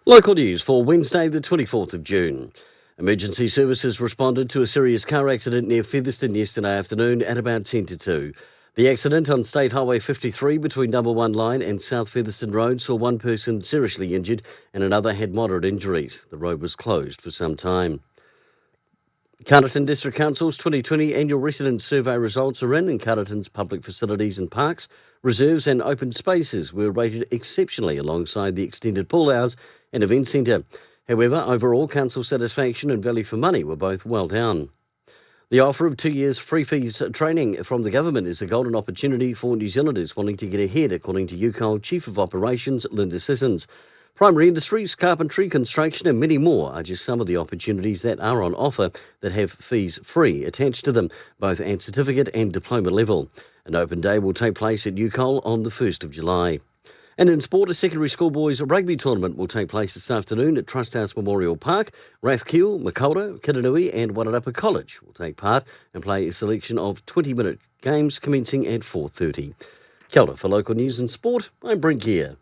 Local news for Wednesday, the 24th of June. Emergency services responded to a serious car accident near Featherston yesterday afternoon at about 10 to 2. The accident on State Highway 53 between Number 1 Line and South Featherston Road saw one person seriously injured and another had moderate injuries. The road was closed for some time. Carterton District Council's 2020 annual resident survey results are in, and Carterton's public facilities and parks, reserves and open spaces were rated exceptionally alongside the extended pool hours and event centre. However, overall council satisfaction and value for money were both well down. The offer of 2 years free fees training from the government is a golden opportunity for New Zealanders wanting to get ahead, according to UCOL Chief of Operations Linda Sissons. Primary industries, carpentry, construction and many more are just some of the opportunities that are on offer that have fees free attached to them, both at certificate and diploma level. An open day will take place at UCOL on the 1st of July. And in sport, a secondary school boys rugby tournament will take place this afternoon at Trust House Memorial Park. Rathkeale, Makaurau, Kiranui and Wairarapa College will take part and play a selection of 20-minute games commencing at 4:30. Kia ora for local news and sport, I'm Brent Gare.